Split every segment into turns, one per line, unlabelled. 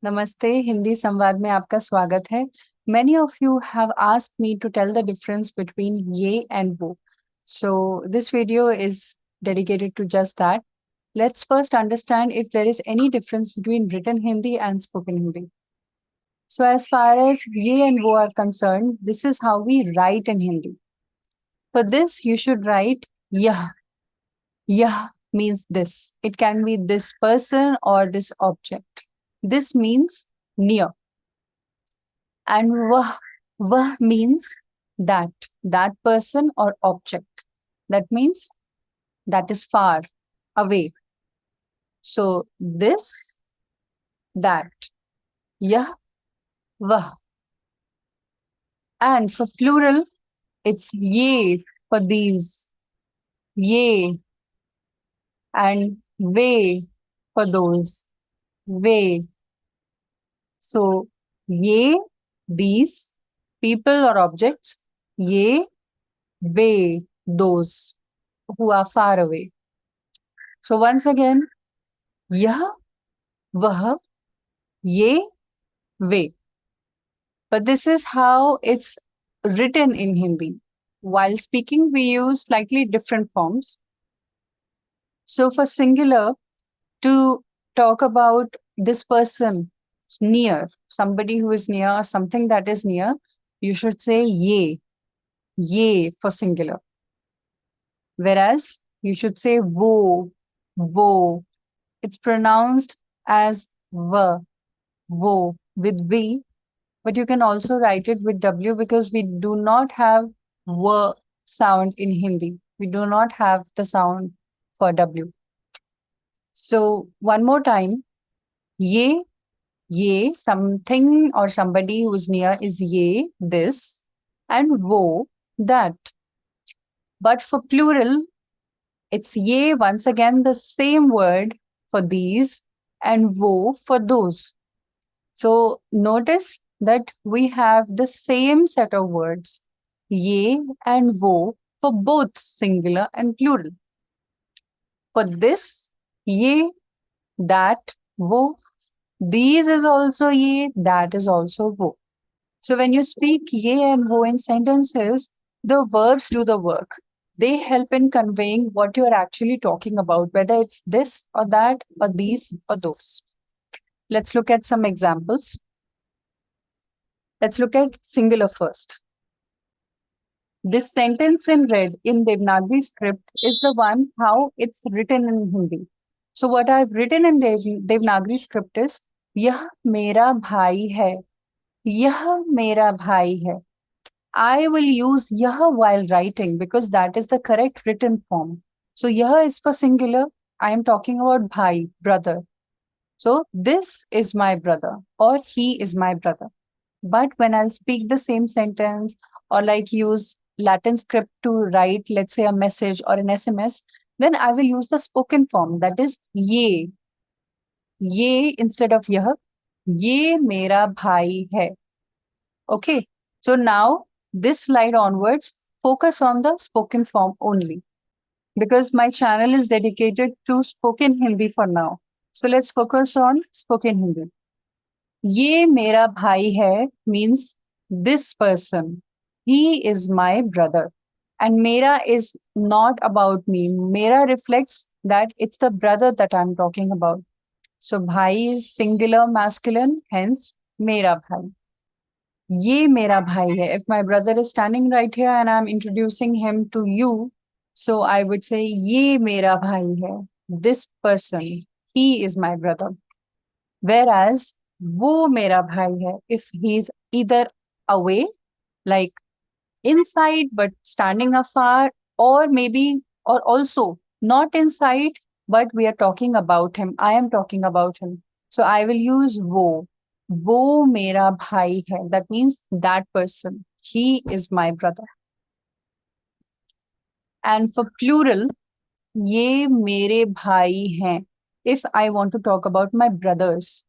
नमस्ते हिंदी संवाद में आपका स्वागत है. Many of you have asked me to tell the difference between ye and wo. So this video is dedicated to just that. Let's first understand if there is any difference between written Hindi and spoken Hindi. So as far as ye and wo are concerned, this is how we write in Hindi. For this, you should write yah. Yah means this. It can be this person or this object. This means near. And vah means that person or object. That means that is far away. So this, that, yah, vah. And for plural, it's ye for these, ye, and ve for those, ve. So ye, these people or objects, ye, ve, those who are far away. So once again, yah, vah, ye, ve. But this is how it's written in Hindi. While speaking, we use slightly different forms. So for singular, to talk about this person near, somebody who is near, something that is near, you should say ye for singular. Whereas you should say wo. It's pronounced as wo with V, but you can also write it with W because we do not have w sound in Hindi. We do not have the sound for W. So one more time, ye, something or somebody who is near is ye, this, and wo, that. But for plural, it's ye, once again, the same word for these, and wo for those. So notice that we have the same set of words, ye and wo, for both singular and plural. For this, ye, that, wo. These is also ye, that is also wo. So when you speak ye and wo in sentences, the verbs do the work. They help in conveying what you are actually talking about, whether it's this or that or these or those. Let's look at some examples. Let's look at singular first. This sentence in red in Devanagari script is the one how it's written in Hindi. So what I've written in Devanagari script is, यह मेरा भाई है. यह मेरा भाई है. I will use yah while writing because that is the correct written form. So yah is for singular. I am talking about bhai, brother. So this is my brother or he is my brother. But when I'll speak the same sentence or like use Latin script to write, let's say a message or an SMS, then I will use the spoken form, that is ye. Ye instead of yah. Ye mera bhai hai. Okay. So now this slide onwards, focus on the spoken form only because my channel is dedicated to spoken Hindi for now. So let's focus on spoken Hindi. Ye mera bhai hai means this person. He is my brother. And mera is not about me. Mera reflects that it's the brother that I'm talking about. So bhai is singular masculine, hence mera bhai. Ye mera bhai hai. If my brother is standing right here and I'm introducing him to you, so I would say ye mera bhai hai. This person, he is my brother. Whereas wo mera bhai hai, if he's either away, like inside but standing afar, or maybe, or also not inside, but we are talking about him. I am talking about him. So I will use wo. Wo mera bhai hai. That means that person. He is my brother. And for plural, ye mere bhai hain. If I want to talk about my brothers,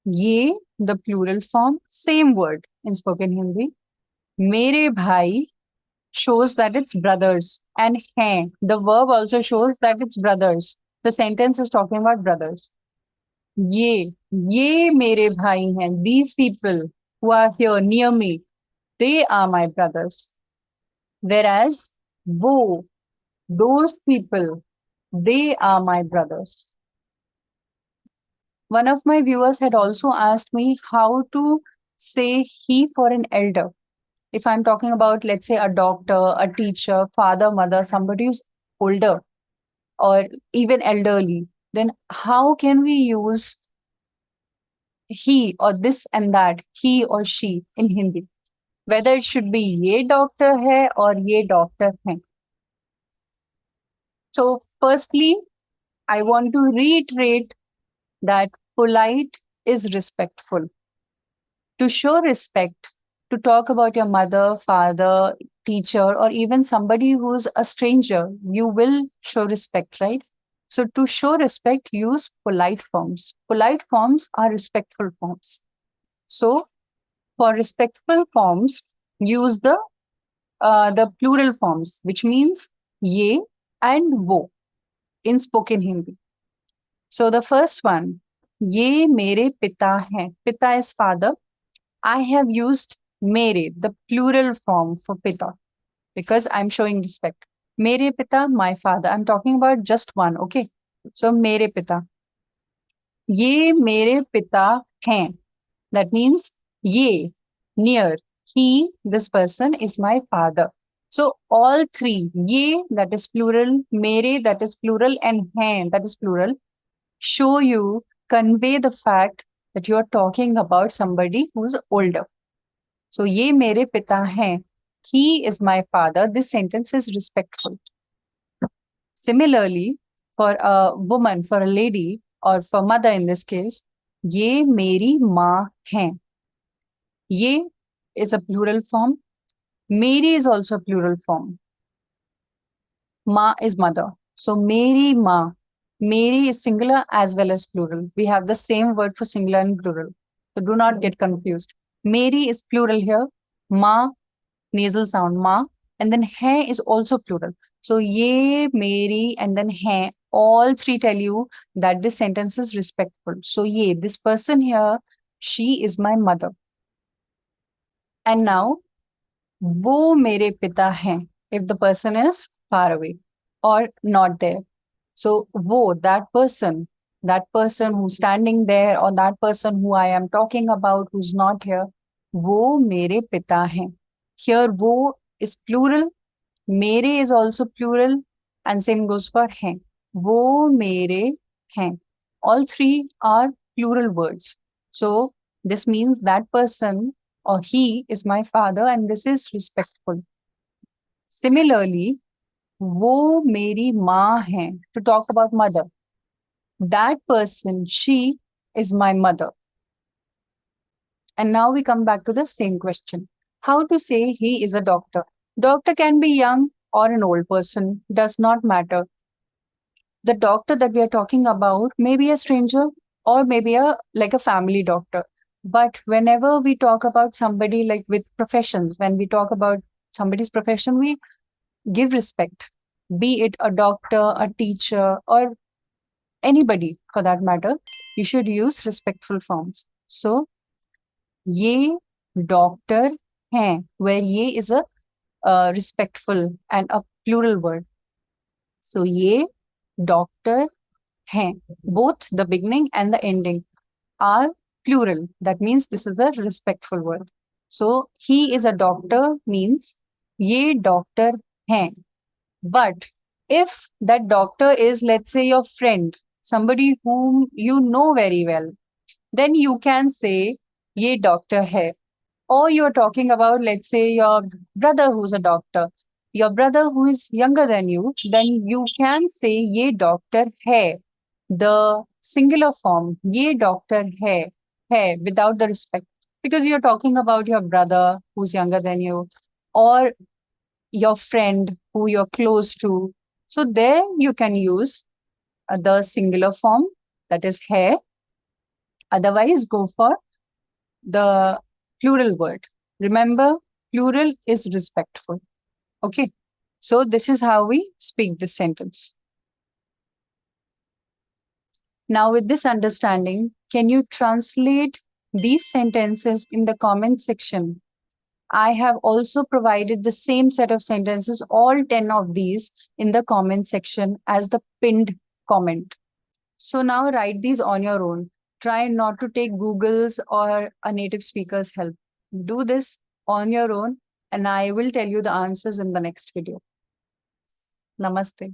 ye, the plural form, same word in spoken Hindi. Mere bhai shows that it's brothers, and hain, the verb also shows that it's brothers. The sentence is talking about brothers. ये ये मेरे भाई हैं. These people who are here near me, they are my brothers. Whereas वो, those people, they are my brothers. One of my viewers had also asked me how to say he for an elder. If I'm talking about, let's say, a doctor, a teacher, father, mother, somebody who's older or even elderly, then how can we use he or this and that, he or she in Hindi? Whether it should be ye doctor hai or ye doctor hai. So, firstly, I want to reiterate that polite is respectful. To show respect, to talk about your mother, father, teacher, or even somebody who's a stranger, you will show respect, right? So, to show respect, use polite forms. Polite forms are respectful forms. So, for respectful forms, use the plural forms, which means ye and wo in spoken Hindi. So, the first one, ye mere pita hain. Pita is father. I have used mere, the plural form for pita, because I'm showing respect. Mere pita, my father. I'm talking about just one, okay? So, mere pita. Ye mere pita hain. That means ye, near. He, this person, is my father. So, all three, ye, that is plural, mere, that is plural, and hain, that is plural, show you, convey the fact that you're talking about somebody who's older. So, ye mere pita hain. He is my father. This sentence is respectful. Similarly, for a woman, for a lady, or for mother in this case, ye meri maa hai. Ye is a plural form. Meri is also a plural form. Ma is mother. So, meri ma. Meri is singular as well as plural. We have the same word for singular and plural. So, do not get confused. Meri is plural here. Ma, nasal sound, ma. And then hai is also plural. So, ye, meri, and then hai, all three tell you that this sentence is respectful. So, ye, this person here, she is my mother. And now, वो मेरे पिता हैं if the person is far away or not there. So, wo, that person who's standing there or that person who I am talking about who's not here, वो मेरे पिता हैं. Here, वो is plural, मेरे is also plural, and same goes for हैं. वो मेरे हैं. All three are plural words. So, this means that person or he is my father, and this is respectful. Similarly, वो मेरी माँ है. To talk about mother, that person, she is my mother. And now we come back to the same question. How to say he is a doctor? Doctor can be young or an old person, does not matter. The doctor that we are talking about may be a stranger or maybe a like a family doctor. But whenever we talk about somebody like with professions, when we talk about somebody's profession, we give respect, be it a doctor, a teacher, or anybody for that matter. You should use respectful forms. So, ye doctor हैं, where ye is a respectful and a plural word. So, ye doctor हैं. Both the beginning and the ending are plural. That means this is a respectful word. So, he is a doctor means ye doctor हैं. But if that doctor is, let's say, your friend, somebody whom you know very well, then you can say, ye doctor hai. Or you're talking about, let's say, your brother who's a doctor, your brother who is younger than you, then you can say, ye doctor hai. The singular form, ye doctor hai, without the respect. Because you're talking about your brother who's younger than you, or your friend who you're close to. So there you can use the singular form, that is hai. Otherwise, go for the plural word. Remember, plural is respectful. Okay. So this is how we speak this sentence. Now, with this understanding, can you translate these sentences in the comment section? I have also provided the same set of sentences, all 10 of these, in the comment section as the pinned comment. So now write these on your own. Try not to take Google's or a native speaker's help. Do this on your own, and I will tell you the answers in the next video. Namaste.